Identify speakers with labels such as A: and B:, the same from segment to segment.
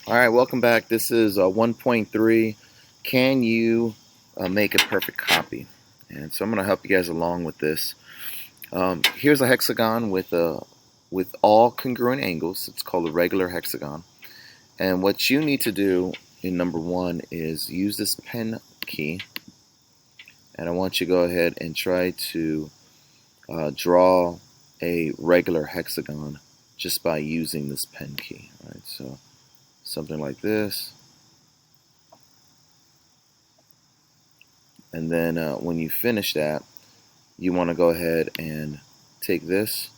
A: Alright, welcome back. This is 1.3. Can you make a perfect copy? And so I'm going to help you guys along with this. Here's a hexagon with all congruent angles. It's called a regular hexagon. And what you need to do in number one is use this pen key. And I want you to go ahead and try to draw a regular hexagon just by using this pen key. All right, so something like this. And then when you finish that, you want to go ahead and take this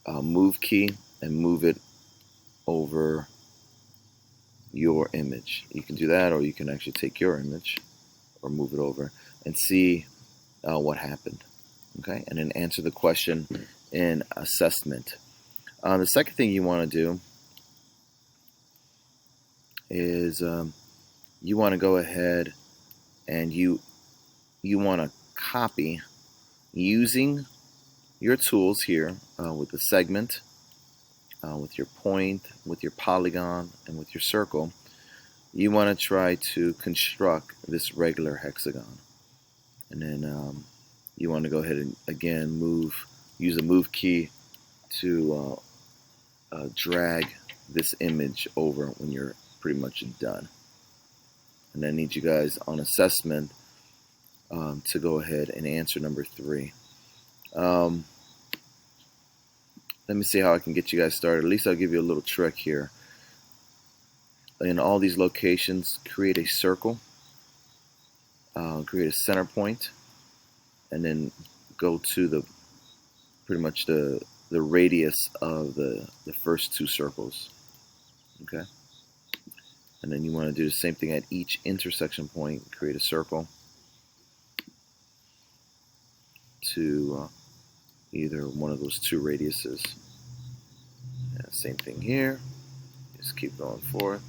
A: move key and move it over your image. You can do that, or you can actually take your image or move it over and see what happened. Okay, and then answer the question in assessment. The second thing you want to do is you want to go ahead and you want to copy using your tools here with the segment, with your point, with your polygon, and with your circle. You want to try to construct this regular hexagon, and then you want to go ahead and again use the move key to drag this image over when you're pretty much done. And I need you guys on assessment to go ahead and answer number 3. Let me see how I can get you guys started. At least I'll give you a little trick here. In all these locations, create a circle, create a center point, and then go to pretty much the radius of the first 2 circles. Okay, and then you want to do the same thing at each intersection point. Create a circle to either one of those 2 radiuses. And same thing here. Just keep going forward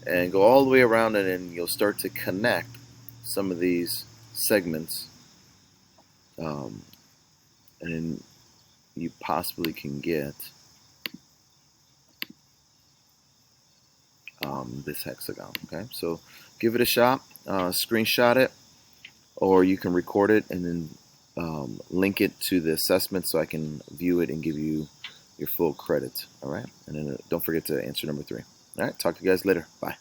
A: and go all the way around, and then you'll start to connect some of these segments, and then you possibly can get this hexagon. Okay, so give it a shot, screenshot it, or you can record it and then link it to the assessment so I can view it and give you your full credit. All right, and then don't forget to answer number 3. All right, talk to you guys later. Bye.